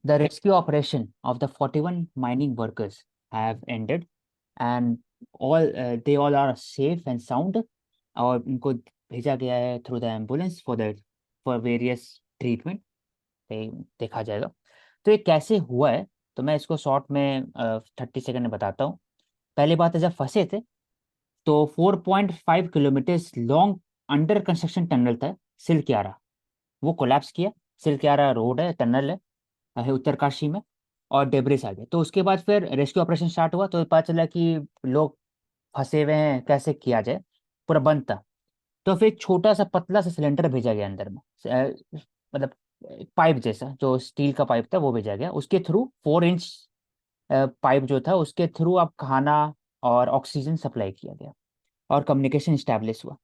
The rescue operation of the 41 mining workers have ended and they all are safe and sound. और उनको भेजा गया है through the ambulance for various treatment. देखा जाएगा। तो ये कैसे हुआ है, तो मैं इसको शॉर्ट में 30 सेकंड में बताता हूँ। पहली बात है, जब फंसे थे तो 4.5 kilometre long under construction tunnel था सिलक्यारा, वो कोलैप्स किया। सिलक्यारा रोड है, टनल है उत्तरकाशी में, और डेब्रिस आ गए। तो उसके बाद फिर रेस्क्यू ऑपरेशन स्टार्ट हुआ, तो पता चला कि लोग फंसे हुए हैं, कैसे किया जाए, पूरा बंद था। तो फिर एक छोटा सा पतला सा सिलेंडर भेजा गया अंदर में, मतलब पाइप जैसा, जो स्टील का पाइप था वो भेजा गया। उसके थ्रू 4 इंच पाइप जो था, उसके थ्रू अब खाना और ऑक्सीजन सप्लाई किया गया और कम्युनिकेशन स्टैब्लिश हुआ।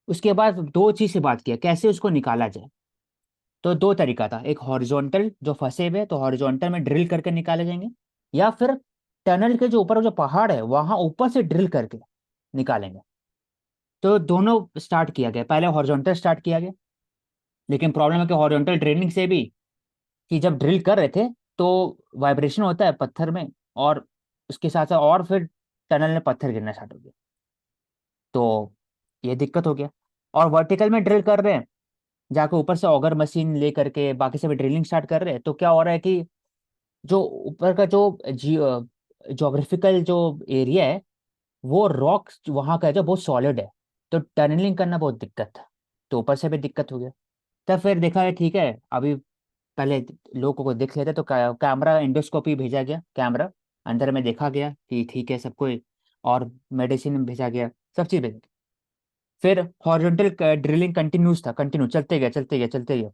उसके बाद दो चीज से बात किया कैसे उसको निकाला जाए। तो दो तरीका था, एक हॉरिजॉन्टल, जो फंसे हुए तो हॉरिजॉन्टल में ड्रिल करके निकाले जाएंगे, या फिर टनल के जो ऊपर जो पहाड़ है वहां ऊपर से ड्रिल करके निकालेंगे। तो दोनों स्टार्ट किया गया, पहले हॉरिजॉन्टल स्टार्ट किया गया। लेकिन प्रॉब्लम है कि हॉरिजॉन्टल ड्रिलिंग से भी, कि जब ड्रिल कर रहे थे तो वाइब्रेशन होता है पत्थर में, और उसके साथ साथ और फिर टनल में पत्थर गिरना स्टार्ट हो गया, तो ये दिक्कत हो गया। और वर्टिकल में ड्रिल कर रहे हैं, जाके ऊपर से ऑगर मशीन ले करके बाकी से भी ड्रिलिंग स्टार्ट कर रहे हैं, तो क्या हो रहा है कि जो ऊपर का जो जोग्राफिकल जो एरिया है, वो रॉक वहाँ का है जो बहुत सॉलिड है, तो टनलिंग करना बहुत दिक्कत था। तो ऊपर से भी दिक्कत हो गया। तब फिर देखा है ठीक है, अभी पहले लोगों को देख लेते, तो कैमरा एंडोस्कोपी भेजा गया, कैमरा अंदर में देखा गया कि ठीक है सबको, और मेडिसिन भेजा गया, सब चीज़ भेजा गया। फिर हॉरिजॉन्टल ड्रिलिंग कंटिन्यूस था, कंटिन्यू चलते गया चलते गया चलते गया।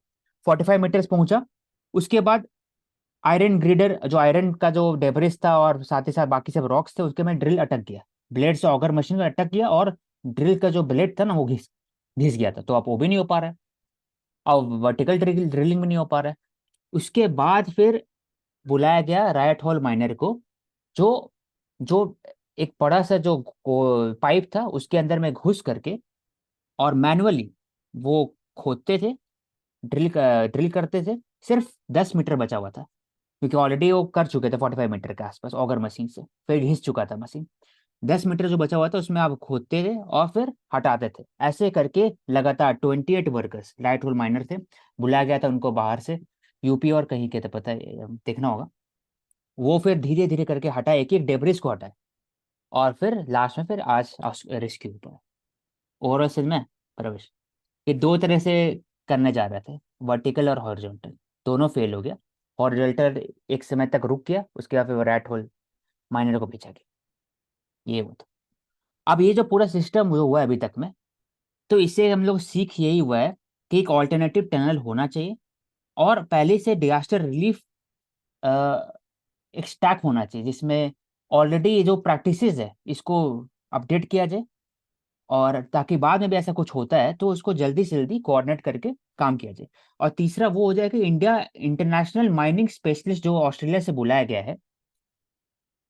45 मीटर्स पहुंचा। उसके बाद आयरन ग्रिडर, जो आयरन का जो डेब्रिस था और साथ ही साथ बाकी सब रॉक्स थे, उसके में ड्रिल अटक गया, ब्लेड से ऑगर मशीन में अटक गया, और ड्रिल का जो ब्लेड था ना वो घिस घिस गया था, तो अब वो भी नहीं हो पा रहा है, और वर्टिकल ड्रिलिंग भी नहीं हो पा रहा है। उसके बाद फिर बुलाया गया रायट हॉल माइनर को, जो जो एक बड़ा सा जो पाइप था उसके अंदर में घुस करके और मैनुअली वो खोदते थे, ड्रिल करते थे। सिर्फ 10 मीटर बचा हुआ था, क्योंकि ऑलरेडी वो कर चुके थे 45 मीटर के आसपास ऑगर मशीन से, फिर घिस चुका था मशीन। 10 मीटर जो बचा हुआ था उसमें आप खोदते थे और फिर हटाते थे, ऐसे करके लगातार 28 वर्कर्स लाइट होल माइनर थे, बुलाया गया था उनको बाहर से, यूपी और कहीं के थे, पता है देखना होगा। वो फिर धीरे धीरे करके हटाए, एक एक डेब्रिस को हटाए, और फिर लास्ट में फिर आज रेस्क्यू हुआ। ओवरऑल सिल में प्रवेश, ये दो तरह से करने जा रहे थे, वर्टिकल और हॉरिजॉन्टल, दोनों फेल हो गया। हॉरिजॉन्टल एक समय तक रुक गया, उसके बाद फिर रैट होल माइनर को पीछा गया, ये हुआ था। अब ये जो पूरा सिस्टम जो हुआ है अभी तक में, तो इससे हम लोग सीख यही हुआ है कि एक ऑल्टरनेटिव टनल होना चाहिए, और पहले से डिजास्टर रिलीफ एक स्टैक होना चाहिए, जिसमें ऑलरेडी ये जो प्रैक्टिसेस है इसको अपडेट किया जाए, और ताकि बाद में भी ऐसा कुछ होता है तो उसको जल्दी से जल्दी कोऑर्डिनेट करके काम किया जाए। और तीसरा वो हो जाए कि इंडिया इंटरनेशनल माइनिंग स्पेशलिस्ट जो ऑस्ट्रेलिया से बुलाया गया है,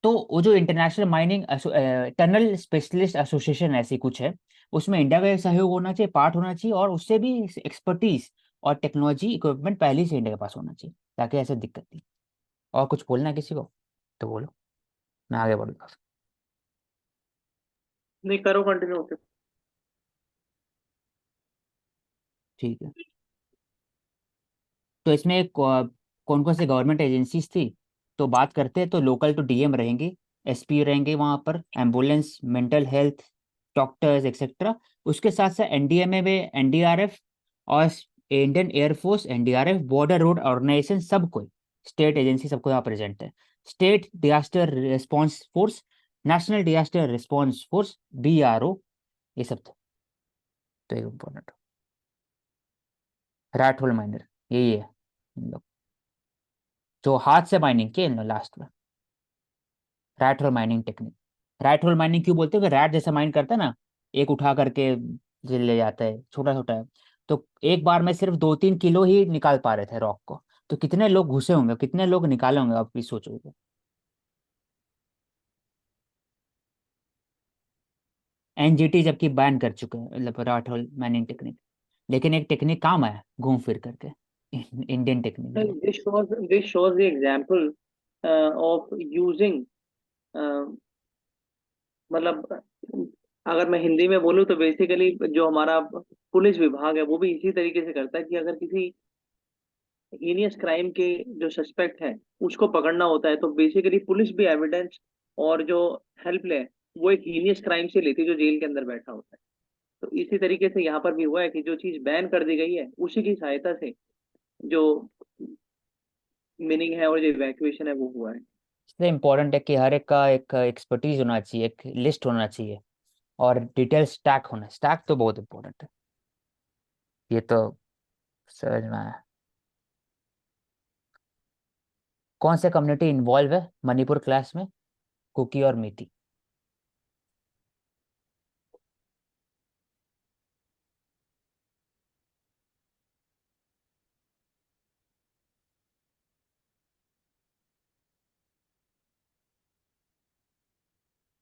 तो वो जो international mining tunnel specialist association ऐसी कुछ है, उसमें इंडिया का सहयोग होना चाहिए, पार्ट होना चाहिए, और उससे भी एक्सपर्टीज और टेक्नोलॉजी इक्विपमेंट पहले से इंडिया के पास होना चाहिए, ताकि ऐसे दिक्कत नहीं। और कुछ बोलना है किसी को तो बोलो, मैं आगे बढ़ूंगा। नहीं, करो कंटिन्यू होते। ठीक है। तो इसमें कौन कौन सी गवर्नमेंट एजेंसीज थी, तो बात करते हैं, तो लोकल तो डीएम रहेंगे, एसपी रहेंगे वहाँ पर, ambulance, mental health, doctors etcetera. उसके साथ साथ एनडीएमए में एनडीआरएफ, और Indian air force, NDRF, border road organisation, सब कोई स्टेट एजेंसी सबको यहाँ प्रेजेंट है। State disaster response force, national disaster response force, BRO, ये सब थे। तो एक इम्पोर्टेंट रैट होल माइनर यही है, इन लोग जो हाथ से माइनिंग किए इन लास्ट में, rat hole mining technique. Rat hole mining क्यों बोलते हैं, कि रैट जैसा माइन करता है ना, एक उठा करके ले जाता है, छोटा छोटा है, तो एक बार में सिर्फ 2-3 किलो ही निकाल पा रहे थे रॉक को, तो कितने लोग घुसे होंगे, कितने लोग निकाले होंगे, आप भी सोचोगे। एनजीटी जबकि बैन कर चुके हैं, मतलब रैट होल माइनिंग टेक्निक, लेकिन एक टेक्निक काम आया घूम फिर करके। Indian technique. This shows the example of using, मतलब अगर मैं हिंदी में बोलूँ तो बेसिकली जो हमारा पुलिस विभाग है वो भी इसी तरीके से करता है कि अगर किसी हीनियस क्राइम के जो सस्पेक्ट है उसको पकड़ना होता है, तो बेसिकली पुलिस भी एविडेंस और जो हेल्प ले वो एक हीनियस क्राइम से लेती है जो जेल के अंदर बैठा होता है। तो इसी तरीके से यहाँ पर भी हुआ है कि जो चीज बैन कर दी गई है उसी की सहायता से जो मीनिंग है और जो इवैक्यूएशन है वो हुआ है। इसलिए इम्पोर्टेंट है कि हर एक का एक एक्सपर्टीज होना चाहिए, एक लिस्ट होना चाहिए, और डिटेल स्टैक होना। स्टैक तो बहुत इम्पोर्टेंट है, ये तो समझ में आया। कौन से कम्युनिटी इन्वॉल्व है मणिपुर क्लास में? कुकी और मीती।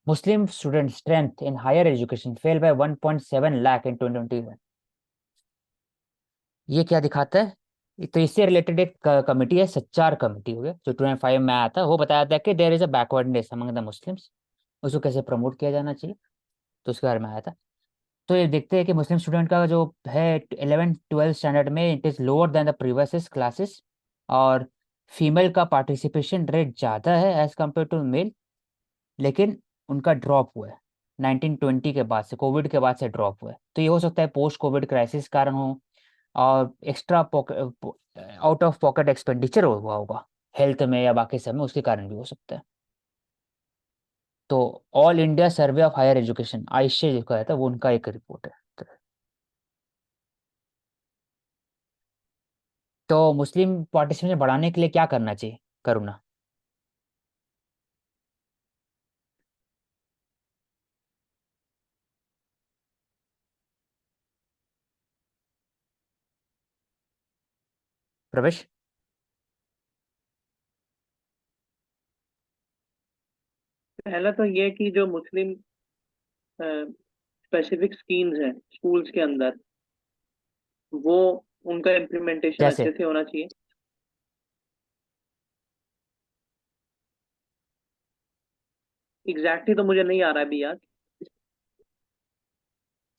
Muslim student strength in higher education fell by 1.7 lakh in 2021। ये क्या दिखाता है? तो इससे रिलेटेड एक कमिटी है, सच्चार कमिटी हो गया, जो 25 में आया था। वो बताया था कि there is a backwardness among the Muslims, उसको कैसे प्रमोट किया जाना चाहिए, तो उसके बारे में आया था। तो ये देखते हैं कि मुस्लिम स्टूडेंट का जो है 11-12 स्टैंडर्ड में it is lower than the previous classes, और फीमेल का पार्टिसिपेशन रेट ज़्यादा है एज कम्पेयर टू मेल, लेकिन उनका ड्रॉप हुआ है 1920 के बाद से, कोविड के बाद से ड्रॉप हुआ है। तो ये हो सकता है पोस्ट कोविड क्राइसिस कारण हो, और extra out of pocket expenditure हुआ होगा हेल्थ में या बाकी सब में, उसके कारण भी हो सकता है। तो all India survey of higher education, AISHE जो कहता है, वो उनका एक रिपोर्ट है। तो मुस्लिम पार्टिसिपेशन बढ़ाने के लिए क्या करना चाहिए, करुणा? प्रवेश। पहला तो ये कि जो मुस्लिम स्पेसिफिक स्कीम्स हैं स्कूल्स के अंदर वो उनका इम्प्लीमेंटेशन जैसे अच्छे से होना चाहिए। एग्जैक्टली तो मुझे नहीं आ रहा है अभी याद।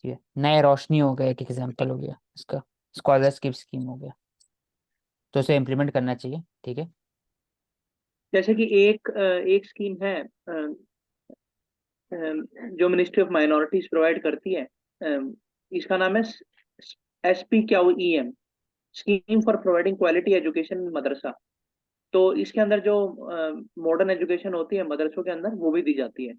ये नए रोशनी हो गया, एक एग्जाम्पल हो गया इसका, स्कॉलरशिप स्कीम हो गया, तो उसे इम्प्लीमेंट करना चाहिए, ठीक है। जैसे कि एक स्कीम है जो मिनिस्ट्री ऑफ माइनॉरिटीज प्रोवाइड करती है। इसका नाम है SPQEM, scheme for providing quality education in madrasa. तो इसके अंदर जो मॉडर्न एजुकेशन होती है मदरसों के अंदर वो भी दी जाती है,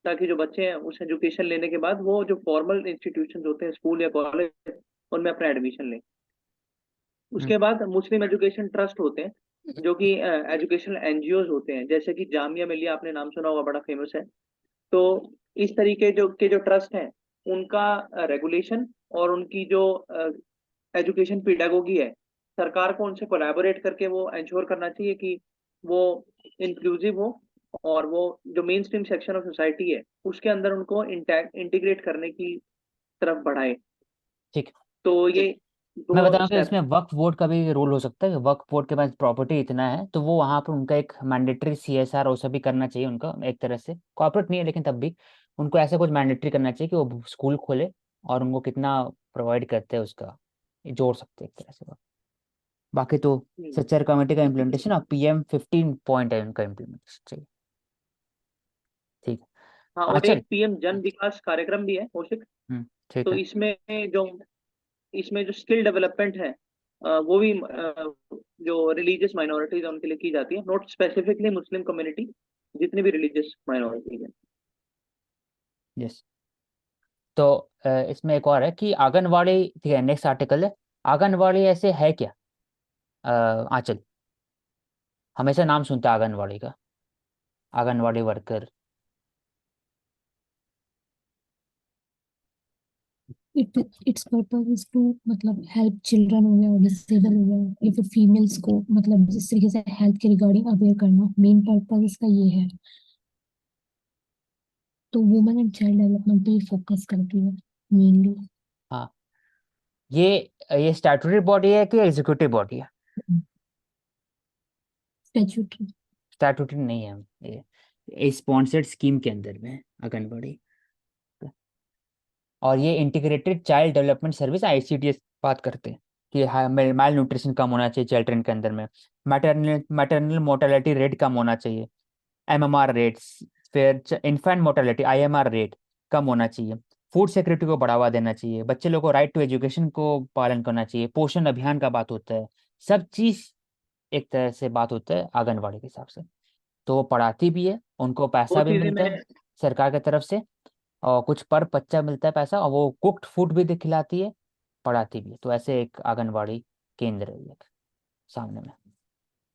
ताकि जो बच्चे हैं उस एजुकेशन लेने के बाद वो जो फॉर्मल इंस्टीट्यूशन होते हैं स्कूल या कॉलेज उनमें अपना एडमिशन लें। हम्म। उसके बाद मुस्लिम एजुकेशन ट्रस्ट होते हैं जो कि एजुकेशनल एनजीओज होते हैं, जैसे कि जामिया मिलिया आपने नाम सुना होगा, बड़ा फेमस है। तो इस तरीके जो ट्रस्ट हैं उनका रेगुलेशन और उनकी जो एजुकेशन पीडागोगी है, सरकार को उनसे कोलैबोरेट करके वो इंश्योर करना चाहिए कि वो इंक्लूसिव हो, और वो जो main stream section of society है उसके अंदर उनको इंटीग्रेट करने की तरफ बढ़ाए। ठीक। तो ये मैं दो बताऊं कि इसमें स्टेप्स। वक्फ बोर्ड का भी रोल हो सकता है, कि वक्फ बोर्ड के पास प्रॉपर्टी इतना है, तो वो वहां पर उनका एक मैंडेटरी CSR वो सब भी करना चाहिए उनका, एक तरह से कॉर्पोरेट नहीं है लेकिन तब भी उनको ऐसा कुछ मैंडेटरी करना चाहिए कि वो स्कूल खोले, और उनको कितना प्रोवाइड करते हैं उसका ये जोड़ सकते हैं एक तरह से वो। बाकी तो सच्चर कमेटी का इम्प्लीमेंटेशन और PM15 पॉइंट है उनका इम्प्लीमेंटेशन चाहिए, ठीक हाँ, है। और आंचल। एक पीएम जन विकास कार्यक्रम भी है कौशिक। ठीक तो है। जो इसमें जो स्किल डेवलपमेंट है वो भी जो रिलीजियस माइनॉरिटीज है उनके लिए की जाती है, नॉट स्पेसिफिकली मुस्लिम कम्युनिटी, जितनी भी रिलीजियस माइनॉरिटीज है। यस। तो इसमें एक और है कि आंगनवाड़ी, ठीक है, नेक्स्ट आर्टिकल है, आंगनवाड़ी ऐसे है क्या? आंचल, हमेशा नाम सुनता है आंगनवाड़ी का, anganwadi worker. It its purpose is to मतलब हेल्प चिल्ड्रन हो गया, डिसेबल हो गया, या फिर फीमेल्स को मतलब जिस तरीके से हेल्थ के रिगार्डिंग अवेयर करना, मेन पर्पज इसका ये है। तो वुमेन एंड चाइल्ड डेवलपमेंट पे फोकस करती है मेनली। हाँ, ये ये स्टैट्यूटरी बॉडी है कि एग्जीक्यूटिव बॉडी है? स्टैट्यूटरी। स्टैट्यूटरी नहीं है, ये स्पॉन्सर्ड स्कीम के अंदर में है आंगनबाड़ी। और ये integrated child development service ICDS बात करते हैं कि माल न्यूट्रिशन कम होना चाहिए चिल्ड्रन के अंदर में, मैटरनल मोर्टेलिटी रेट कम होना चाहिए, MMR रेट्स, फिर इन्फेंट मोर्टेलिटी IMR रेट कम होना चाहिए, फूड सिक्योरिटी को बढ़ावा देना चाहिए, बच्चे लोगों को राइट टू एजुकेशन को पालन करना चाहिए, पोषण अभियान का बात होता है, सब चीज एक तरह से बात होता है आंगनबाड़ी के हिसाब से। तो वो पढ़ाती भी है, उनको वो पैसा भी चीजें मिलता मैं है सरकार की तरफ से, और कुछ पर बच्चा मिलता है पैसा, और वो कुक्ड फूड भी खिलाती है, पढ़ाती भी है। तो ऐसे एक आंगनबाड़ी केंद्र है एक सामने में।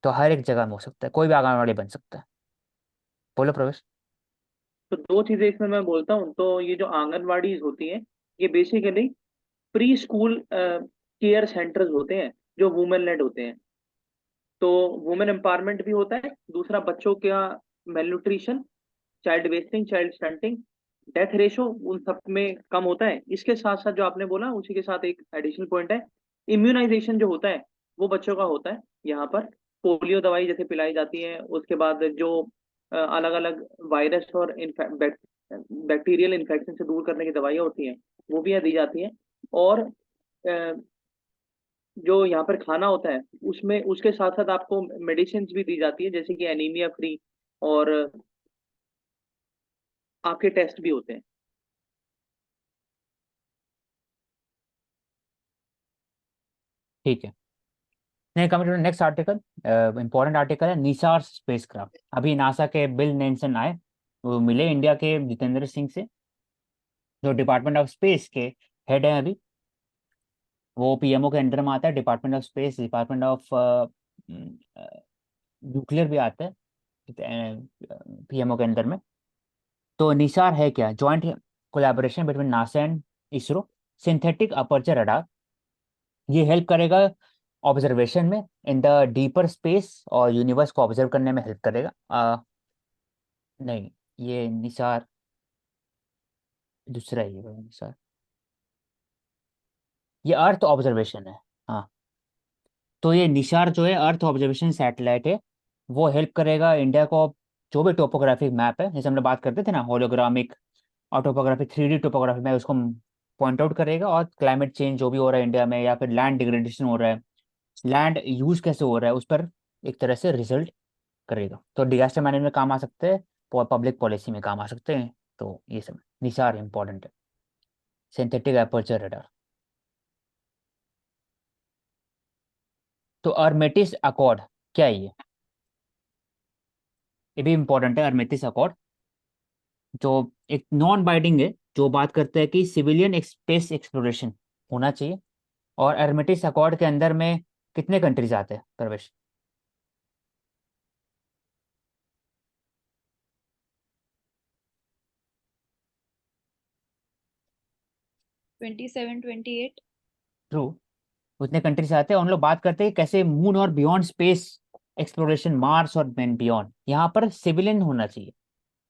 तो हर एक जगह में हो सकता है, कोई भी आंगनबाड़ी बन सकता है। बोलो प्रवेश। तो दो चीजें इसमें मैं बोलता हूँ। तो ये जो आंगनवाड़ी होती हैं, ये basically pre school care centres होते हैं जो वुमेन लेड होते हैं। तो वुमेन एम्पावरमेंट भी होता है, दूसरा बच्चों का mail nutrition, child wasting, child stunting, death ratio उन सब में कम होता है। इसके साथ साथ जो आपने बोला उसी के साथ एक एडिशनल पॉइंट है, इम्यूनाइजेशन जो होता है वो बच्चों का होता है। यहाँ पर पोलियो दवाई जैसे पिलाई जाती है, उसके बाद जो अलग अलग वायरस और बैक्टीरियल इन्फेक्शन से दूर करने की दवाइयाँ होती हैं वो भी यहाँ दी जाती हैं। और अ, जो यहाँ पर खाना होता है उसमें उसके साथ साथ आपको मेडिसिन भी दी जाती है, जैसे कि एनीमिया फ्री, और आपके टेस्ट भी होते हैं। ठीक है, नहीं coming to next article, important article है निसार स्पेसक्राफ्ट। अभी नासा के बिल नेल्सन आए, वो मिले इंडिया के जितेंद्र सिंह से, जो डिपार्टमेंट ऑफ स्पेस के हेड है अभी। वो PMO के अंडर में आता है, department of space, department of nuclear भी आता है PMO के अंदर में। तो निसार है क्या, joint collaboration between NASA and ISRO, synthetic aperture radar. ये हेल्प करेगा ऑब्जर्वेशन में इन द डीपर स्पेस, और यूनिवर्स को ऑब्जर्व करने में हेल्प करेगा। नहीं, ये निसार दूसरा ही है निसार, ये अर्थ ऑब्जर्वेशन है। हाँ, तो ये निसार जो है अर्थ ऑब्जर्वेशन सैटेलाइट है, वो हेल्प करेगा इंडिया को। जो भी टोपोग्राफिक मैप है, जैसे हमने बात करते थे ना, होलोग्रामिक और टोपोग्राफी, 3D टोपोग्राफी में उसको पॉइंट आउट करेगा, और क्लाइमेट चेंज जो भी हो रहा है इंडिया में, या फिर लैंड डिग्रेडेशन हो रहा है, लैंड यूज कैसे हो रहा है, उस पर एक तरह से रिजल्ट करेगा। तो डिजास्टर मैनेजमेंट में काम आ सकते हैं, पब्लिक पॉलिसी में काम आ सकते हैं। तो ये सब निसार इंपॉर्टेंट है, सिंथेटिक एपर्चर रडार। तो अर्मेटिस अकॉर्ड क्या है ये भी इंपॉर्टेंट है। अर्मेटिस अकॉर्ड जो एक नॉन बाइंडिंग है, जो बात करते हैं कि सिविलियन स्पेस एक्सप्लोरेशन होना चाहिए। और अर्मेटिस अकॉर्ड के अंदर में कितने कंट्रीज आते हैं प्रवेश? 27, 28। ट्रू, उतने कंट्रीज आते हैं। उन लोग बात करते हैं कि कैसे मून और बियॉन्ड स्पेस एक्सप्लोरेशन, मार्स और बियॉन्ड, यहाँ पर सिविलियन होना चाहिए,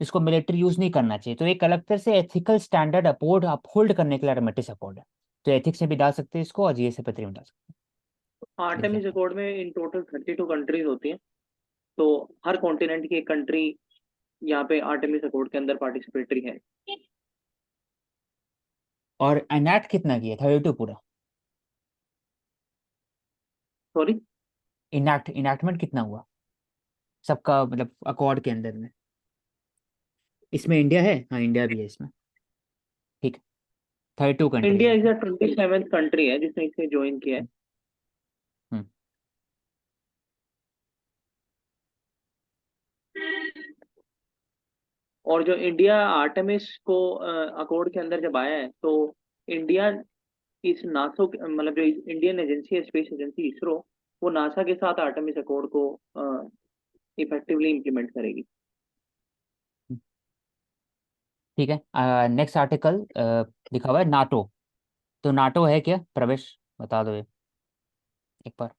इसको मिलिट्री यूज नहीं करना चाहिए। तो एक अलग तरह से एथिकल स्टैंडर्ड अपहोल्ड करने के लिए अर्मेटिस अकॉर्ड है। तो एथिक्स में भी डाल सकते हैं इसको, और GSA में डाल सकते हैं, लिख आर्टेमिस लेते हैं। अकॉर्ड में इन टोटल 32 कंट्रीज होती हैं। तो हर कॉन्टिनेंट की एक कंट्री यहाँ पे आर्टेमिस अकॉर्ड के अंदर पार्टिसिपेटरी है। और एनैक्ट कितना किया, 32 पूरा? सॉरी। इनैक्टमेंट कितना हुआ सबका, मतलब अकॉर्ड के अंदर में? इसमें इंडिया है, हाँ इंडिया भी है इसमें। ठीक है, 32 कंट्रीज इंडिया है। इज द 27th कंट्री है जिसने इसे ज्वाइन किया है। हम्म, और जो इंडिया आर्टेमिस को अकॉर्ड के अंदर जब आया है, तो इंडिया इस नासो मतलब जो इंडियन एजेंसी है, स्पेस एजेंसी इसरो, वो नासा के साथ आर्टेमिस अकॉर्ड को इफेक्टिवली इम्प्लीमेंट करेगी। ठीक है। नेक्स्ट आर्टिकल लिखा हुआ है नाटो। तो नाटो है क्या प्रवेश, बता दो ये एक बार।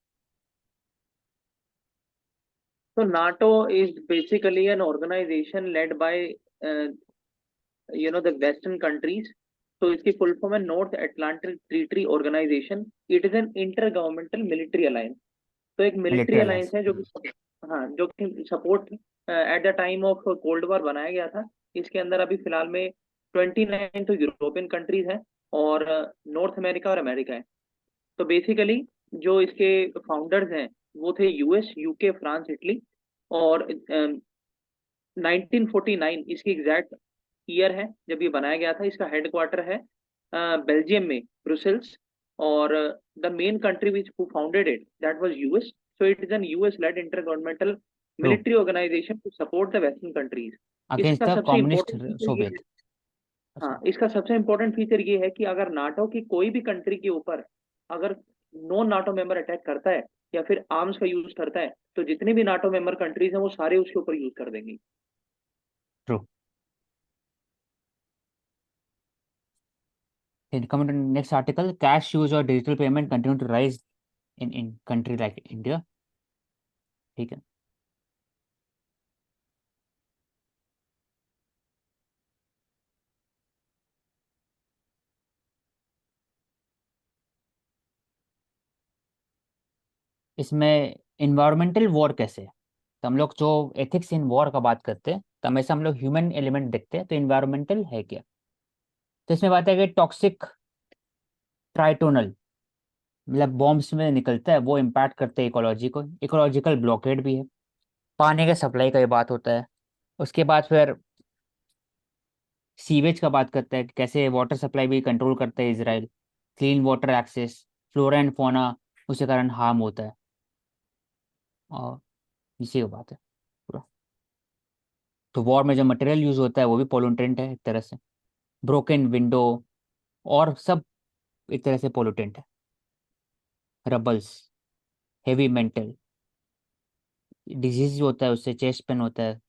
तो NATO is basically an organisation led by the western countries. तो इसकी फुल फॉर्म है North Atlantic Treaty Organization. It is an inter governmental military alliance. तो एक मिलिट्री मिलिट्री अलायंस अलायंस। है जो कि हाँ, जो कि support at the time of cold war बनाया गया था। इसके अंदर अभी फिलहाल में 29 तो यूरोपियन कंट्रीज हैं और नॉर्थ अमेरिका और अमेरिका है। तो बेसिकली जो इसके फाउंडर्स हैं वो थे यूएस, यूके, फ्रांस, इटली। और 1949 इसकी एग्जैक्ट ईयर है जब ये बनाया गया था। इसका हेडक्वार्टर है बेल्जियम में, ब्रुसेल्स। और the main country which who founded it that was US. So it is an US led intergovernmental true, military organisation to support the western countries. Against इसका द सबसे कम्युनिस्ट इम्पोर्टेंट फीचर ये है, Soviet. हाँ, इसका सबसे important feature ये है कि अगर नाटो की कोई भी कंट्री के ऊपर अगर नॉन नाटो मेंबर अटैक करता है या फिर आर्म्स का यूज करता है, तो जितने भी नाटो मेंबर कंट्रीज हैं वो सारे उसके ऊपर यूज कर देंगी। True. Coming to next article, cash use or digital payment continue to rise in country like India. ठीक है। इसमें इन्वायरमेंटल वॉर कैसे है? तो हम लोग जो एथिक्स इन वॉर का बात करते हैं तो हमेशा हम लोग ह्यूमन एलिमेंट देखते हैं, तो इन्वायरमेंटल है क्या? तो इसमें बात है कि टॉक्सिक ट्राइटोनल मतलब बॉम्ब्स में निकलता है, वो इम्पैक्ट करते हैं इकोलॉजी को। इकोलॉजिकल ब्लॉकेड भी है। पानी के सप्लाई का ये बात होता है। उसके बाद फिर सीवेज का बात करता है कि कैसे वाटर सप्लाई भी कंट्रोल करता है Israel. Clean water access, flora and fauna उसके कारण हार्म होता है। और इसी की बात है पूरा। तो वॉर में जो मटेरियल यूज होता है वो भी पोल्यूटेंट है एक तरह से। ब्रोकन विंडो और सब एक तरह से पोल्यूटेंट है। रबल्स, हेवी मेंटल डिजीज होता है, उससे चेस्ट पेन होता है।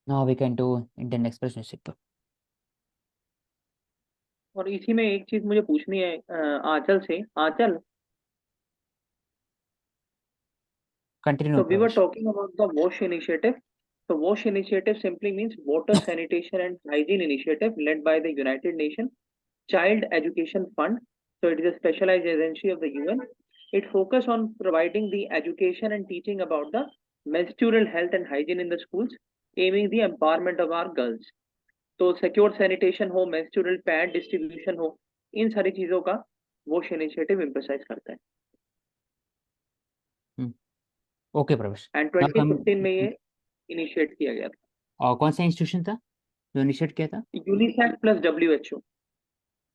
Now we can do Indian Express newspaper. और इसी में एक चीज मुझे पूछनी है आंचल से। आंचल, कंटिन्यू so we were प्रवेश। talking about the WASH initiative. So WASH initiative simply means Water Sanitation and Hygiene Initiative, led by the United Nations Child Education Fund. So it is a specialized agency of the UN. It focuses on providing the education and teaching about the menstrual health and hygiene in the schools, aiming the empowerment of our girls. तो secure sanitation हो, menstrual pad distribution हो, इन सारी चीजों का wash initiative emphasise करता है। Okay प्रवेश। And now come. 2015 में ये इनिशिएट किया गया और कौन सा इंस्टीट्यूशन था जो इनिशिएट किया था? था। UNICEF plus WHO।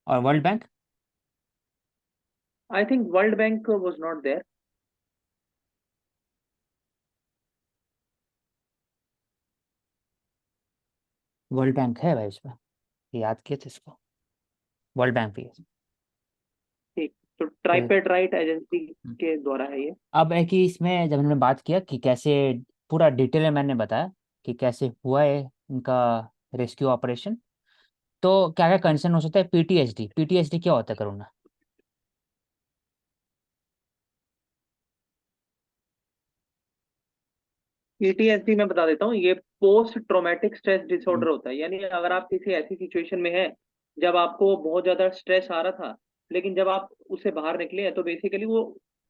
और World Bank? I think World Bank was not there. World Bank है भाई इसमें, याद किए थे इसको। वर्ल्ड बैंक भी है। ठीक, तो तो ट्राइपेड एजेंसी के द्वारा है ये। अब है कि इसमें जब हमने बात किया कि कैसे पूरा डिटेल में मैंने बताया कि कैसे हुआ है इनका रेस्क्यू ऑपरेशन, तो क्या क्या कंसर्न हो सकता है? पीटीएसडी, पीटीएसडी क्या होता है करुणा? PTSD मैं बता देता हूँ, ये पोस्ट ट्रोमेटिक स्ट्रेस हम्म, डिसऑर्डर होता है। यानी अगर आप किसी ऐसी सिचुएशन में हैं जब आपको बहुत ज्यादा स्ट्रेस आ रहा था, लेकिन जब आप उससे बाहर निकले हैं तो बेसिकली वो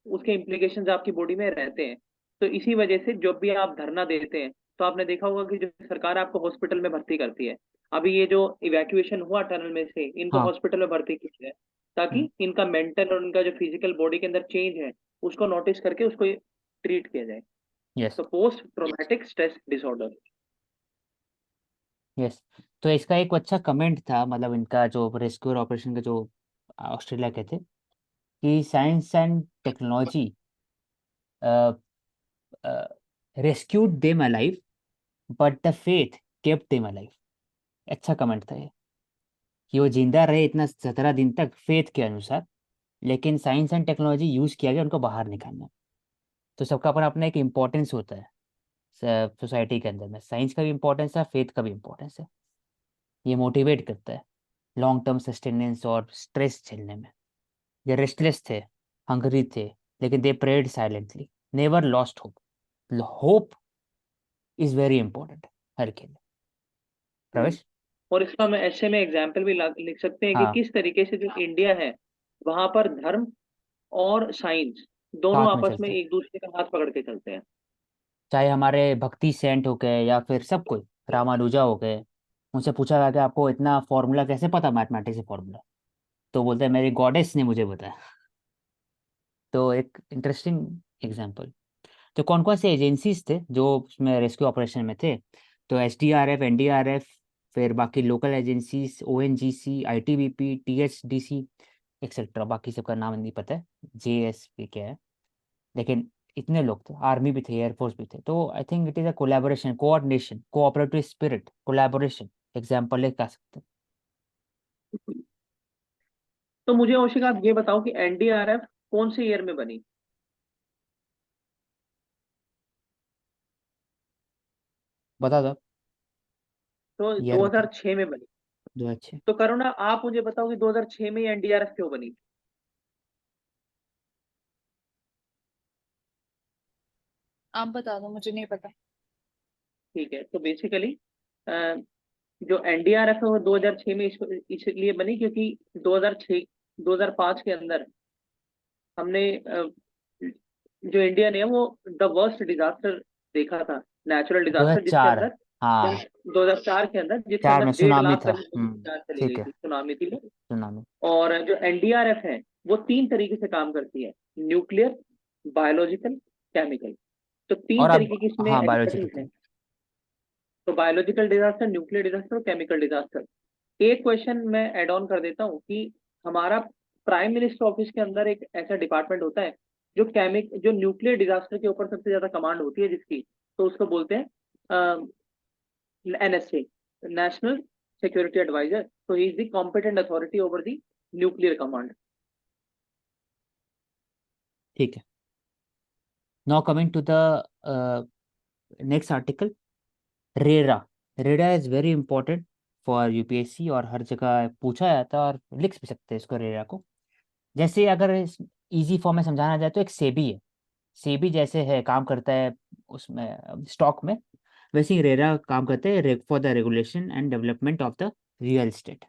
उसके इम्प्लीकेशंस आपकी बॉडी में रहते हैं। तो इसी वजह से जब भी आप धरना देते हैं तो आपने देखा होगा कि जो सरकार आपको हॉस्पिटल में भर्ती करती है। अभी ये जो इवैक्यूएशन हुआ टनल में से, इनको हाँ। हॉस्पिटल में भर्ती किया है ताकि इनका मेंटल और इनका जो फिजिकल बॉडी के अंदर चेंज है उसको नोटिस करके उसको ट्रीट किया जाए। यस। तो post traumatic stress disorder. Yes. तो इसका एक अच्छा कमेंट था, मतलब इनका जो रेस्क्यू ऑपरेशन का जो ऑस्ट्रेलिया के थे कि science and technology rescued them alive but the faith kept them alive. अच्छा कमेंट था ये कि वो जिंदा रहे इतना 17 दिन तक फेथ के अनुसार, लेकिन साइंस एंड टेक्नोलॉजी यूज किया गया उनको बाहर निकालना। तो सबका अपना अपना एक इम्पोर्टेंस होता है सोसाइटी के अंदर में। साइंस का भी इम्पोर्टेंस है, फेथ का भी इम्पोर्टेंस है। ये मोटिवेट करता है लॉन्ग टर्म सस्टेनेंस और स्ट्रेस झेलने में। ये रेस्टलेस थे, हंगरी थे, लेकिन they prayed silently, never lost hope. Hope is very important हर के लिए। प्रवेश। और इसका हम ऐसे में एग्जाम्पल भी लिख सकते हैं कि हाँ। किस तरीके से जो इंडिया है वहां पर धर्म और साइंस दोनों साथ में आपस में चलते हैं, एक दूसरे का हाथ पकड़ के चलते हैं। चाहे हमारे भक्ति सेंट हो गए या फिर सब कोई रामानुजा हो गए। उनसे पूछा गया कि आपको इतना फॉर्मूला कैसे पता, मैथमेटिक्स से फॉर्मूला? तो बोलते हैं मेरी गॉडेस ने मुझे बताया। तो एक इंटरेस्टिंग एग्जाम्पल। तो कौन कौन से एजेंसीज थे जो उसमें रेस्क्यू ऑपरेशन में थे? तो एसडीआरएफ, एनडीआरएफ, फिर बाकी local agencies, ONGC, ITBP, THDC, etcetera. बाकी सबका नाम नहीं पता है, जेएसपी क्या है, लेकिन इतने लोग थे। आर्मी भी थे, एयरफोर्स भी थे। तो I think it is a collaboration, coordination, cooperative spirit, collaboration. Example एक आ सकते हैं। तो मुझे औशिक आप ये बताओ कि एनडीआरएफ कौन से ईयर में बनी? बता दो तो ईयर, बता 2006 में बनी। दो। अच्छे। तो करुणा आप मुझे बताओ कि 2006 में एनडीआरएफ क्यों बनी? आप बता दो, मुझे नहीं पता। ठीक है, तो बेसिकली जो एनडीआरएफ है वो 2006 में इसलिए बनी क्योंकि 2006 2005 के अंदर हमने जो इंडिया ने है वो द वर्स्ट डिजास्टर देखा था, नेचुरल डिजास्टर, जिसके 2004। अंदर हाँ, 2004 के अंदर, जिसके 4 अंदर में 1.5 सुनामी लाख था। करीब लोगों की जान चली गई ठीक है, थी, सुनामी थी वो। सुनामी। और जो एनडीआरएफ है वो 3 तरीके से काम करती है: न्यूक्लियर, बायोलॉजिकल, केमिकल। तो तीन और अब, तरीके की इसमें हाँ, बायोलॉजिकल एक्सपर्टीज था। है। तो बायोलॉजिकल डिजास्टर, न्यूक्लियर डिजास्टर और केमिकल डिजास्टर। एक क्वेश्चन मैं ऐड ऑन कर देता हूँ कि हमारा प्राइम मिनिस्टर ऑफिस के अंदर एक ऐसा डिपार्टमेंट होता है जो न्यूक्लियर डिजास्टर के ऊपर सबसे ज्यादा कमांड होती है जिसकी, तो उसको बोलते हैं एनएसए, नेशनल सिक्योरिटी एडवाइजर। तो he is the competent authority over the nuclear command. ठीक है। Now coming to the next article, RERA. RERA is very important for UPSC, और हर जगह पूछा जाता है और लिख भी सकते हैं इसको, रेरा को। जैसे अगर इजी फॉर्म में समझाना जाए तो एक सेबी है। सेबी जैसे है, काम करता है उसमें स्टॉक में, वैसे ही रेरा काम करते हैं for the regulation and development of the real estate.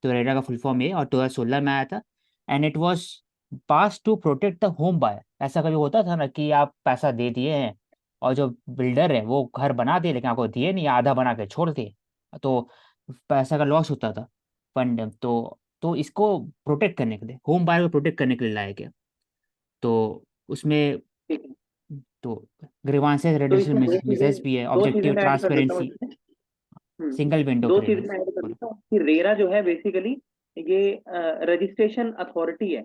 तो रेरा का फुल फॉर्म ये, और 2016 में आया था। And it was pass to protect the home buyer. ऐसा कभी होता था ना कि आप पैसा दे दिए हैं और जो बिल्डर है वो घर बना दिए, लेकिन आपको दिए नहीं, आधा बना के छोड़ दिए, तो पैसा का लॉस होता था, फंड। तो इसको प्रोटेक्ट करने के लिए, होम बायर को प्रोटेक्ट करने के लिए लाया गया। तो उसमें ठीक है, तो ग्रीवांसेस तो रिड्यूसल इसमें मेजर्स भी है, 2 चीजें ऑब्जेक्टिव मैं ऐड कर देता हूँ ट्रांसपेरेंसी, इसमें। सिंगल विंडो 2 चीजें क्लियरेंस। मैं ऐड कर देता हूँ कि रेरा जो है बेसिकली ये रजिस्ट्रेशन अथॉरिटी है।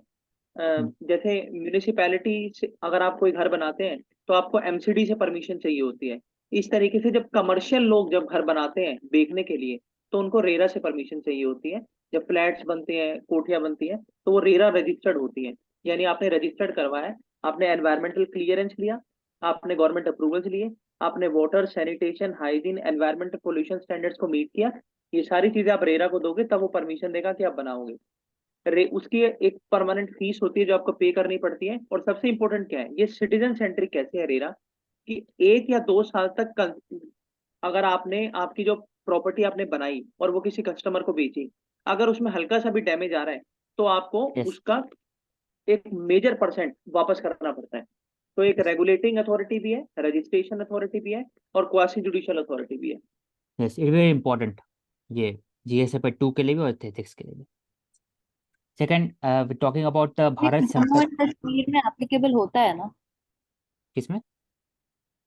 जैसे म्यूनिसिपैलिटी से अगर आप कोई घर बनाते हैं तो आपको एमसीडी से परमिशन चाहिए होती है। इस तरीके से जब कमर्शियल लोग जब घर बनाते हैं बेचने के लिए तो उनको रेरा से परमिशन चाहिए होती है। जब फ्लैट्स बनते हैं, कोठियां बनती हैं, तो वो रेरा रजिस्टर्ड होती है। यानी आपने रजिस्टर्ड करवाया, आपने एनवायरमेंटल क्लियरेंस लिया, आपने गवर्नमेंट अप्रूवल्स लिए, आपने water, sanitation, hygiene, environmental pollution standards को मीट किया। ये सारी चीजें आप रेरा को दोगे तब वो परमिशन देगा कि आप बनाओगे। उसकी एक परमानेंट फीस होती है जो आपको पे करनी पड़ती है। और सबसे इंपॉर्टेंट क्या है, ये सिटीजन सेंट्रिक कैसे है रेरा, कि 1 या 2 साल तक अगर आपने आपकी जो प्रॉपर्टी आपने बनाई और वो किसी कस्टमर को बेची, अगर उसमें हल्का सा भी डैमेज आ रहा है तो आपको यस, उसका एक मेजर परसेंट वापस करना पड़ता है। तो एक रेगुलेटिंग अथॉरिटी भी है, रजिस्ट्रेशन अथॉरिटी भी है, और क्वासी जुडिशियल अथॉरिटी भी है। यस, इट वेरी इंपॉर्टेंट, ये जीएसएफ 2 के लिए भी और एथिक्स के लिए भी। सेकंड, टॉकिंग अबाउट द ये भारत जम्मू संपर्क। एंड कश्मीर में एप्लीकेबल होता है ना? किसमें?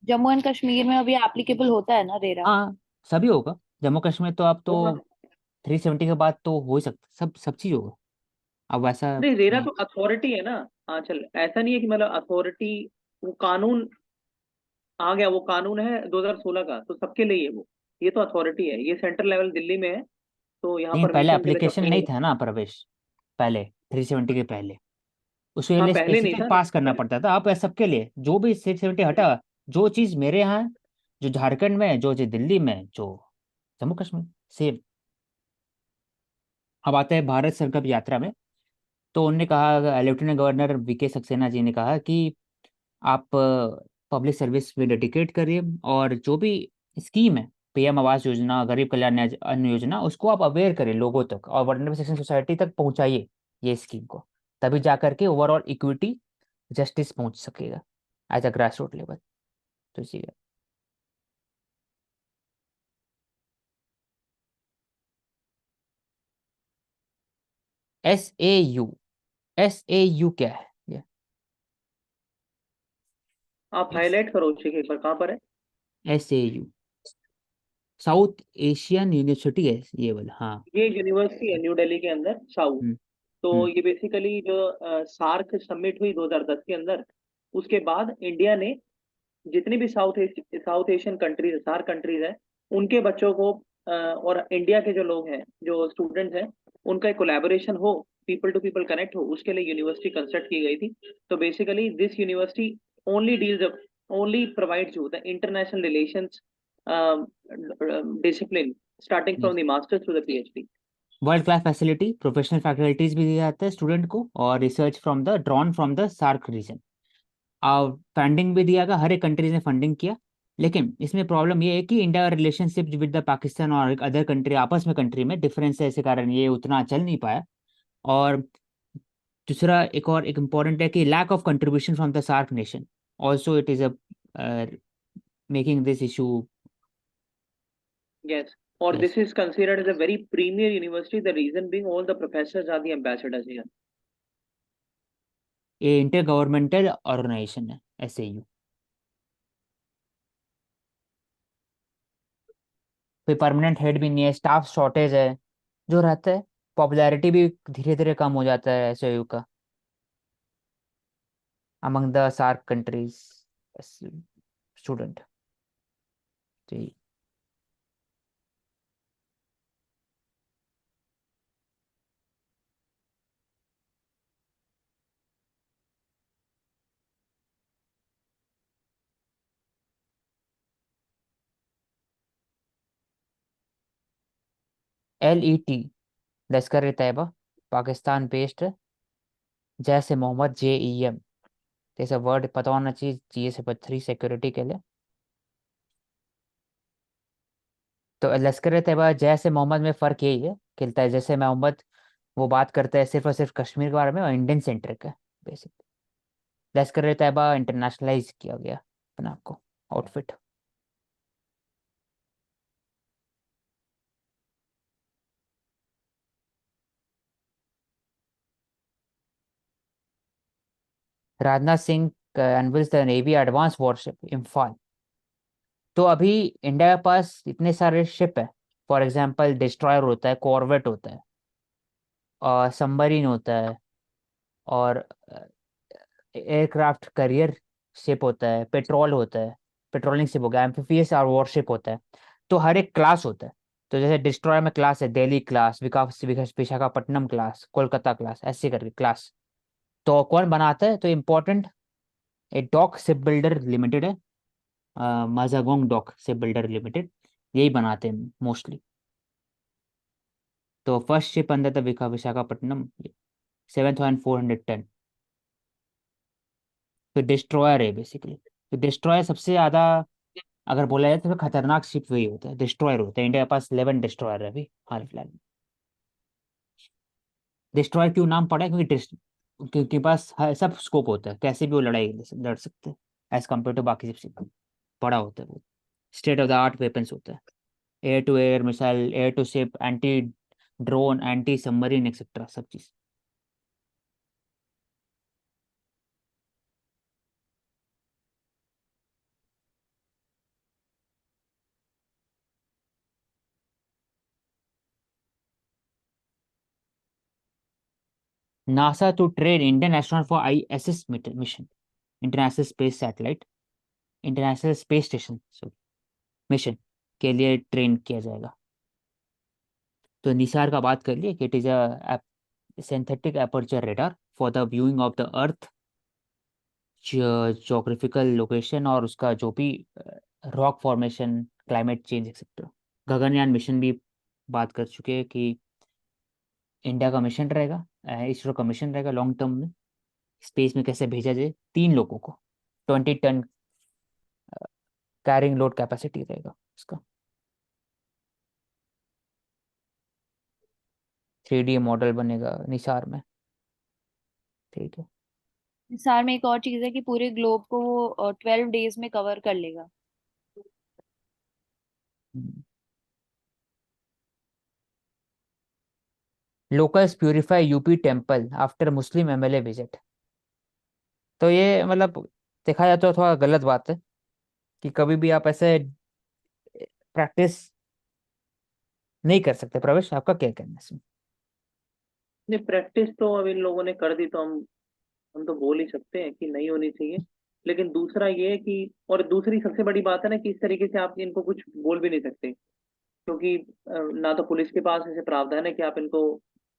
जम्मू एंड कश्मीर में अभी एप्लीकेबल होता है ना रेरा? हाँ, सभी होगा। जम्मू कश्मीर तो अब तो होगा। 370 के बाद तो हो ही सकता, सब सब चीज होगा। अब वैसा नहीं, रेरा नहीं। तो अथॉरिटी है ना। हाँ चल, ऐसा नहीं है कि मतलब अथॉरिटी, वो कानून आ गया, वो कानून है 2016 का, तो सबके लिए है वो। ये तो अथॉरिटी है, ये सेंट्रल लेवल दिल्ली में है, तो यहाँ लेकिन पहले परमिशन के लिए एप्लीकेशन सबको। नहीं था ना प्रवेश, पहले 370 के पहले उसके हाँ, लिए पहले नहीं स्पेसिफिक था पास लेकिन करना पड़ता था। अब सबके लिए जो भी 670 हटा, जो चीज मेरे यहाँ है, जो झारखंड में है, जो चीज दिल्ली में है, जो जम्मू कश्मीर, सेम। अब आते हैं भारत संकल्प यात्रा में। तो उन्होंने कहा, lieutenant governor VK Saxena ji ने कहा कि आप पब्लिक सर्विस में डेडिकेट करिए, और जो भी स्कीम है, पीएम आवास योजना, गरीब कल्याण अन्न योजना, उसको आप अवेयर करिए लोगों तक, और वनरेबल सेक्शन सोसाइटी तक पहुंचाइए ये स्कीम को। तभी जा करके ओवरऑल इक्विटी जस्टिस पहुंच सकेगा as a grass root level. तो इसी SAU, SAU क्या है ये? आप हाईलाइट करो उसे एक बार, कहाँ पर है? SAU साउथ एशियन यूनिवर्सिटी है ये वाला, हाँ। ये यूनिवर्सिटी है न्यू दिल्ली के अंदर, साउथ। हम्म। तो हम्म। ये बेसिकली जो सार्क समिट हुई 2010 के अंदर, उसके बाद इंडिया ने जितनी भी South Asian countries, SAARC countries है, उनके बच्चों को और इंडिया के जो लोग हैं, जो स्टूडेंट्स हैं, उनका एक कोलैबोरेशन हो, पीपल टू पीपल कनेक्ट हो, उसके लिए यूनिवर्सिटी कंस्ट्रक्ट की गई थी। तो basically this university only deals, only provides you the international relations discipline, starting from yes, the masters to the PhD. World class facility, professional faculties भी दिए जाते हैं स्टूडेंट को, और research from the drawn from the SAARC region. और funding भी दिया गया, हर एक कंट्रीज ने फंडिंग किया। लेकिन इसमें प्रॉब्लम ये है कि India relationship with the Pakistan और अदर कंट्री, आपस में कंट्री में डिफरेंस है, इसी कारण ये उतना चल नहीं पाया। और दूसरा एक इम्पॉर्टेंट है कि lack of contribution from the SAARC nation, also it is a making this issue. Yes. Or yes, this is considered as a very premier university. The reason being, all the professors are the ambassadors here. ये inter governmental organisation है SAU। कोई permanent head भी नहीं है, staff shortage है जो रहता है। पॉपुलैरिटी भी धीरे धीरे कम हो जाता है SAU का among the SAARC countries student। Ji. LET, Lashkar A Taiba, Pakistan based जैसे मोहम्मद JEM, जैसा वर्ड पता होना चाहिए GS3 सिक्योरिटी के लिए। तो लश्कर ए तैयबा जैसे मोहम्मद में फ़र्क यही है कि जैसे मोहम्मद वो बात करता है सिर्फ और सिर्फ कश्मीर के बारे में, और इंडियन सेंट्रिक है बेसिक। लश्कर ए तैयबा इंटरनेशनलाइज किया गया अपने आप को, outfit. Rajnath Singh unveils the navy advance warship Imphal. तो अभी इंडिया के पास इतने सारे शिप है। फॉर एग्जांपल डिस्ट्रॉयर होता है, कॉर्वेट होता है, और सबमरीन होता है, और एयरक्राफ्ट कैरियर शिप होता है, पेट्रोल होता है, पेट्रोलिंग शिप हो गया, एम्फिबियस और वॉरशिप होता है। तो हर एक क्लास होता है। तो जैसे डिस्ट्रॉयर में क्लास है, Delhi class, Visakhapatnam class, Kolkata class, ऐसे करके क्लास। तो कौन बनाता है? तो इम्पोर्टेंट एक डॉक शिप बिल्डर लिमिटेड है, माजागोंग डॉक शिप बिल्डर लिमिटेड, यही बनाते हैं मोस्टली। तो फर्स्ट शिप अंदर था विशाखापट्टनम, 7,400 टन। तो डिस्ट्रॉयर है बेसिकली। तो डिस्ट्रॉयर सबसे ज़्यादा अगर बोला जाए तो खतरनाक शिप वही होता है, डिस्ट्रॉयर होता है। इंडिया के पास 11 डिस्ट्रॉयर है अभी हाल फिलहाल में। डिस्ट्रॉयर क्यों नाम पड़ा है? क्योंकि पास सब स्कोप होता है, कैसे भी वो लड़ाई लड़ सकते हैं एज कम्पेयर टू बाकी शिप। बड़ा होता है वो, state of the art weapons होता है, air to air missile, air to ship, anti drone, anti submarine etcetera सब चीज़। NASA to train Indian astronaut for ISS mission, international space satellite, international space station mission के लिए train किया जाएगा। तो निसार का बात कर लिए कि it is a synthetic aperture radar for the viewing of the earth geographical location, और उसका जो भी rock formation, climate change etcetera. Gaganyaan mission भी बात कर चुके हैं कि इंडिया का मिशन रहेगा, इसरो का मिशन रहेगा लॉन्ग टर्म में, स्पेस में कैसे भेजा जाए 3 लोगों को। 20 टन कैरिंग लोड कैपेसिटी रहेगा उसका। 3D मॉडल बनेगा निसार में, ठीक है। सार में एक और चीज है कि पूरे ग्लोब को वो 12 डेज में कवर कर लेगा। Locals purify UP temple after Muslim MLA visit. तो ये मतलब देखा जाए तो थोड़ा गलत बात है कि कभी भी आप ऐसे प्रैक्टिस नहीं कर सकते। प्रवेश, आपका क्या कहना है इसमें? ये प्रैक्टिस तो अब इन लोगों ने कर दी, तो हम तो बोल ही सकते हैं कि नहीं होनी चाहिए। लेकिन दूसरा ये है कि, और दूसरी सबसे बड़ी बात है ना कि इस तरीके से आप इनको कुछ बोल भी नहीं सकते, क्योंकि ना तो पुलिस के पास ऐसे प्रावधान है कि आप इनको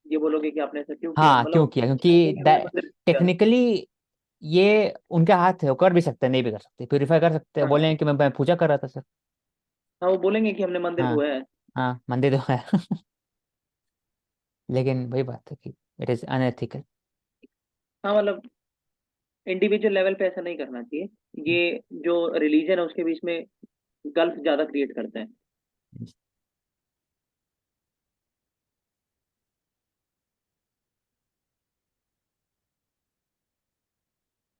ये बोलोगे कि आपने ऐसा क्यों किया, हाँ, क्यों मतलब किया? हमने क्योंकि मंदिर किया। टेक्निकली ये उनके हाथ है, वो कर भी सकते हैं, नहीं भी कर सकते। प्यूरिफाई कर सकते हैं, हाँ बोलेंगे कि मैं पूजा कर रहा था सर। हाँ, वो बोलेंगे कि हमने मंदिर हाँ, धोया है। हाँ, मंदिर तो है। लेकिन वही बात है कि इट इज अनएथिकल। हाँ मतलब इंडिविजुअल लेवल पे ऐसा नहीं करना चाहिए। ये जो रिलीजन है उसके बीच में गल्फ ज्यादा क्रिएट करते हैं।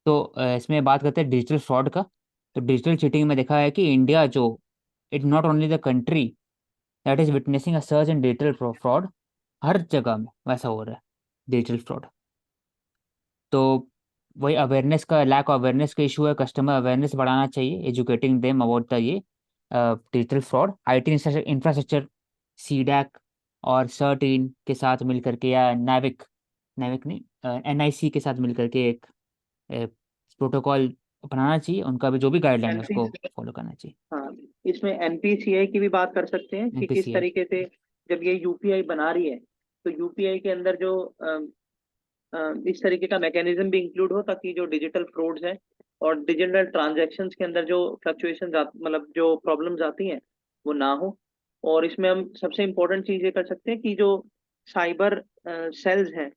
तो इसमें बात करते हैं डिजिटल फ्रॉड का। तो डिजिटल चीटिंग में देखा है कि इंडिया जो, it not only the country that is witnessing a surge in digital fraud. हर जगह में वैसा हो रहा है डिजिटल फ्रॉड। तो वही अवेयरनेस का, लैक ऑफ अवेयरनेस का इशू है। कस्टमर अवेयरनेस बढ़ाना चाहिए, एजुकेटिंग देम अबाउट द ये digital fraud. IT infrastructure, CDAC और सर्टीन के साथ मिल करके, या नाविक, नाविक नहीं, एनआईसी के साथ मिल करके एक प्रोटोकॉल बनाना चाहिए। उनका भी जो भी गाइडलाइन है एनपी उसको फॉलो करना चाहिए। हाँ, इसमें एनपीसीआई की भी बात कर सकते हैं कि किस एनपीसीआई। तरीके से जब ये यूपीआई बना रही है, तो यूपीआई के अंदर जो इस तरीके का मैकेनिज्म भी इंक्लूड हो, ताकि जो डिजिटल फ्रॉड्स हैं और डिजिटल ट्रांजैक्शंस के अंदर जो फ्लक्चुएशन मतलब जो प्रॉब्लम्स आती हैं वो ना हो। और इसमें हम सबसे इम्पोर्टेंट चीज ये कर सकते हैं कि जो साइबर सेल्स हैं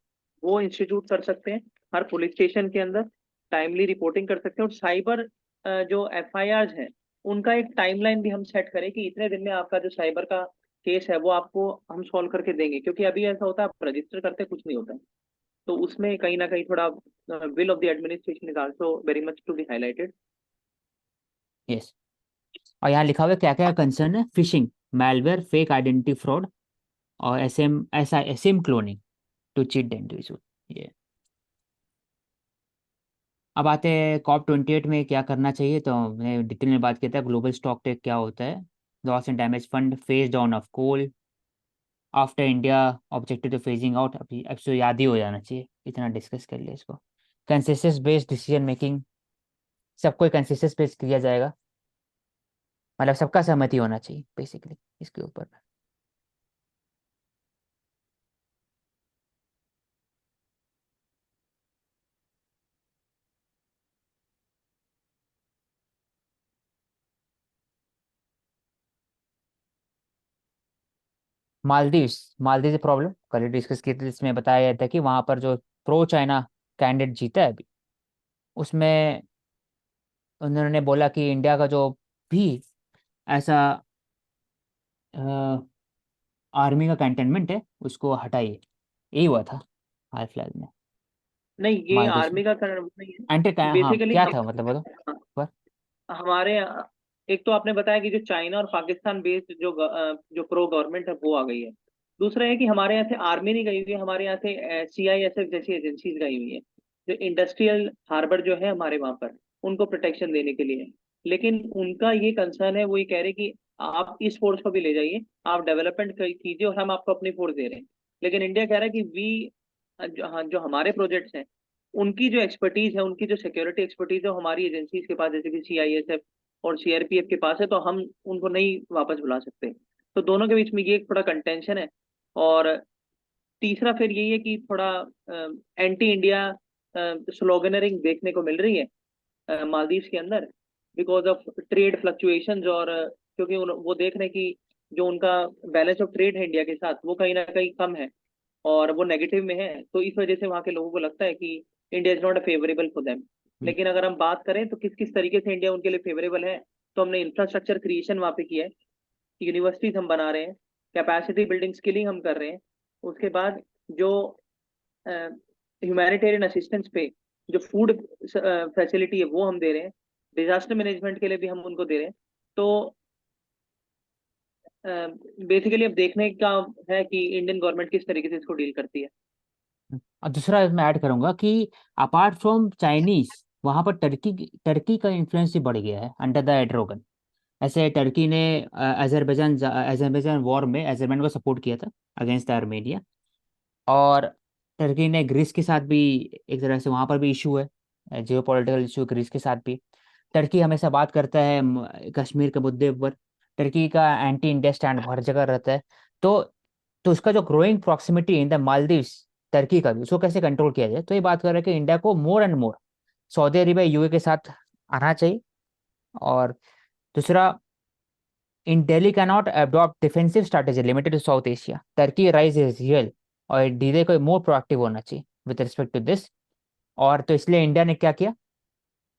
वो इंस्टीट्यूट कर सकते हैं हर पुलिस स्टेशन के अंदर, टाइमली रिपोर्टिंग कर सकते हैं। और साइबर जो एफआईआर हैं उनका एक टाइमलाइन भी हम सेट करें कि इतने दिन में आपका जो साइबर का केस है वो आपको हम सॉल्व करके देंगे। क्योंकि अभी ऐसा होता है आप रजिस्टर करते कुछ नहीं होता है, तो उसमें कहीं ना कहीं थोड़ा will of the administration is also very much to be highlighted. Yes. और यहाँ लिखा हुआ है क्या क्या कंसर्न है: phishing, malware, fake identity fraud, और SIM cloning to cheat the individual. ये अब आते हैं COP 28 में क्या करना चाहिए। तो मैंने डिटेल में बात किया था ग्लोबल स्टॉक टेक क्या होता है। Loss and damage fund, phase down of coal after India objective to phasing out. अभी अब तो याद ही हो जाना चाहिए, इतना डिस्कस कर लिया इसको। कंसेंसस बेस्ड डिसीजन मेकिंग, सबको कंसेंसस बेस्ड किया जाएगा, मतलब सबका सहमति होना चाहिए बेसिकली इसके ऊपर। मालदीव्स, मालदीव प्रॉब्लम कल डिस्कस की थी, इसमें बताया गया था कि वहां पर जो प्रो चाइना कैंडिडेट जीता है अभी, उसमें उन्होंने बोला कि इंडिया का जो भी ऐसा आर्मी का कैंटोनमेंट है उसको हटाइए। यही हुआ था हाल फिलहाल में नहीं, ये मालदीव में। आर्मी का कारण नहीं एंटी, है हाँ, बेसिकली। क्या था मतलब, बोलो पर। हमारे यहाँ एक तो आपने बताया कि जो चाइना और पाकिस्तान बेस्ड जो प्रो गवर्नमेंट है वो आ गई है। दूसरा है कि हमारे यहाँ से आर्मी नहीं गई हुई है, हमारे यहाँ से सीआईएसएफ जैसी एजेंसीज गई हुई है जो इंडस्ट्रियल हार्बर जो है हमारे वहाँ पर उनको प्रोटेक्शन देने के लिए है। लेकिन उनका ये कंसर्न है, वो ये कह रहे कि आप इस फोर्स को भी ले जाइए, आप डेवलपमेंट कीजिए और हम आपको अपनी फोर्स दे रहे हैं। लेकिन इंडिया कह रहा है कि जो हमारे प्रोजेक्ट्स हैं उनकी जो एक्सपर्टीज है, उनकी जो सिक्योरिटी एक्सपर्टीज है वो हमारी एजेंसीज के पास, जैसे कि सीआईएसएफ और सीआरपीएफ के पास है, तो हम उनको नहीं वापस बुला सकते। तो दोनों के बीच में ये एक थोड़ा कंटेंशन है। और तीसरा फिर यही है कि थोड़ा एंटी इंडिया स्लोगनरिंग देखने को मिल रही है मालदीव के अंदर, बिकॉज ऑफ ट्रेड फ्लक्चुएशंस। और क्योंकि वो देख रहे हैं कि जो उनका बैलेंस ऑफ ट्रेड है इंडिया के साथ वो कहीं ना कहीं कम है और वो नेगेटिव में है। तो इस वजह से वहाँ के लोगों को लगता है कि India is not a favourable for them. हम्म, लेकिन अगर हम बात करें तो किस किस तरीके से इंडिया उनके लिए फेवरेबल है, तो हमने इंफ्रास्ट्रक्चर क्रिएशन वहाँ पे किया है, यूनिवर्सिटीज हम बना रहे हैं, कैपेसिटी बिल्डिंग स्किलिंग हम कर रहे हैं। उसके बाद जो ह्यूमैनिटेरियन असिस्टेंस पे जो फूड फैसिलिटी है वो हम दे रहे हैं, डिजास्टर मैनेजमेंट के लिए भी हम उनको दे रहे हैं। तो बेसिकली अब देखने का है कि इंडियन गवर्नमेंट किस तरीके से इसको डील करती है। और दूसरा मैं ऐड करूंगा कि अपार्ट फ्रॉम चाइनीज, वहां पर टर्की का इन्फ्लुएंस भी बढ़ गया है अंडर द एर्डोगन। ऐसे टर्की ने अजरबैजान वॉर में अजरबैजान को सपोर्ट किया था अगेंस्ट द आर्मेनिया। और टर्की ने ग्रीस के साथ भी एक तरह से, वहां पर भी इशू है, जियो पॉलिटिकल इशू ग्रीस के साथ भी। टर्की हमेशा बात करता है कश्मीर के मुद्दे पर। टर्की का एंटी इंडिया स्टैंड हर जगह रहता है। तो तो उसका जो growing proximity in the Maldives, Turkey का भी, उसको कैसे कंट्रोल किया जाए, तो ये बात कर रहे हैं कि इंडिया को more and more Saudi Arabia UAE के साथ आना चाहिए। और दूसरा, New Delhi cannot adopt defensive strategy limited to South Asia, Turkey rise is real, और डीले को मोर प्रोएक्टिव होना चाहिए विद रिस्पेक्ट टू दिस। और तो इसलिए इंडिया ने क्या किया,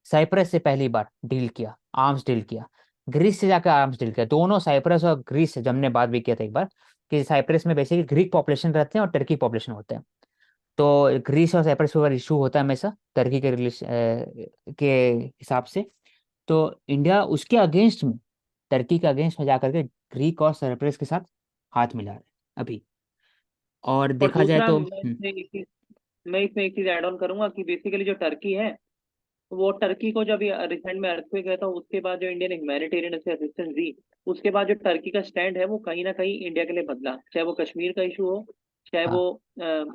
साइप्रस से पहली बार डील किया, आर्म्स डील किया। ग्रीस से जाकर आर्म्स डील किया। दोनों साइप्रस और ग्रीस से, जब हमने बात भी किया था एक बार, कि साइप्रस में बेसिकली ग्रीक पॉपुलेशन रहते हैं और टर्की पॉपुलेशन होते हैं। तो ग्रीस और साइप्रस पर इशू होता है हमेशा टर्की के रिलेशन के हिसाब से। तो इंडिया उसके अगेंस्ट में, टर्की के अगेंस्ट में जाकर के ग्रीक और साइप्रस के साथ हाथ मिला रहा है अभी। और और देखा जाए दूसरा तो मैं इसमें एक चीज ऐड ऑन करूंगा कि बेसिकली जो टर्की है, वो टर्की को जब रिसेंट में अर्थक्वेक हुआ था उसके बाद जो इंडिया ने ह्यूमैनिटेरियन असिस्टेंस दी, उसके बाद जो टर्की का स्टैंड है वो कहीं ना कहीं इंडिया के लिए बदला, चाहे वो कश्मीर का इशू हो, चाहे हाँ वो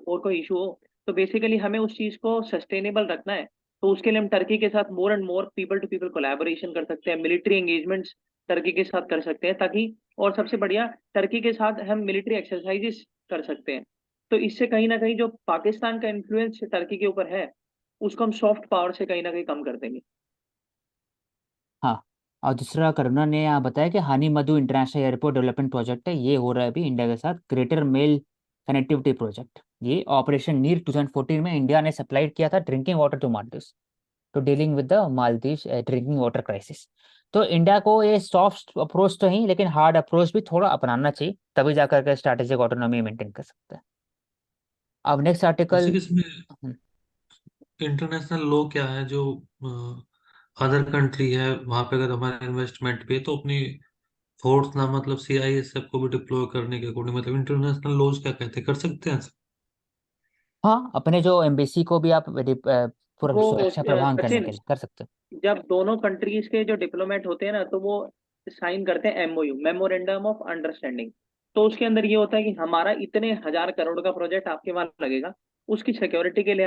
और कोई इशू हो। तो बेसिकली हमें उस चीज को सस्टेनेबल रखना है। तो उसके लिए हम टर्की के साथ more and more people to people collaboration कर सकते हैं, मिलिट्री एंगेजमेंट्स टर्की के साथ कर सकते हैं, ताकि और सबसे बढ़िया टर्की के साथ हम मिलिट्री एक्सरसाइजेस कर सकते हैं। तो इससे कहीं ना कहीं जो पाकिस्तान का इन्फ्लुएंस टर्की के ऊपर है, उसको हम सॉफ्ट पावर से कहीं ना कहीं कम कर देंगे। हाँ। और दूसरा, करुणा ने यहाँ बताया कि Hanimaadhoo international airport development project है, ये हो रहा है अभी इंडिया के साथ, ग्रेटर मेल कनेक्टिविटी प्रोजेक्ट। ये ऑपरेशन नीर 2014 में इंडिया ने सप्लाई किया था drinking water to Maldives, to dealing with the Maldives drinking water crisis. तो इंडिया को ये सॉफ्ट अप्रोच तो ही, लेकिन हार्ड अप्रोच भी थोड़ा अपनाना चाहिए, तभी जाकर के स्ट्रैटेजिक ऑटोनॉमी मेंटेन कर सकते हैं। अब नेक्स्ट जैसे आर्टिकल। कि इसमें इंटरनेशनल लॉ क्या है, जो अदर कंट्री है वहां पे अगर हमारे इन्वेस्टमेंट पे, तो अपनी फोर्स ना मतलब सीआईएसएफ को भी डिप्लॉय करने के अकॉर्डिंग, मतलब इंटरनेशनल लॉज क्या कहते हैं, कर सकते हैं? हाँ, अपने जो एम्बेसी को भी आप पूरा वो सुरक्षा प्रदान करने सचिन, के लिए कर सकते हैं। जब दोनों कंट्रीज के जो डिप्लोमेट होते हैं ना, तो वो साइन करते हैं एमओयू, मेमोरेंडम ऑफ अंडरस्टैंडिंग। तो उसके अंदर ये होता है कि हमारा इतने हजार करोड़ का प्रोजेक्ट आपके वहां लगेगा, उसकी सिक्योरिटी के लिए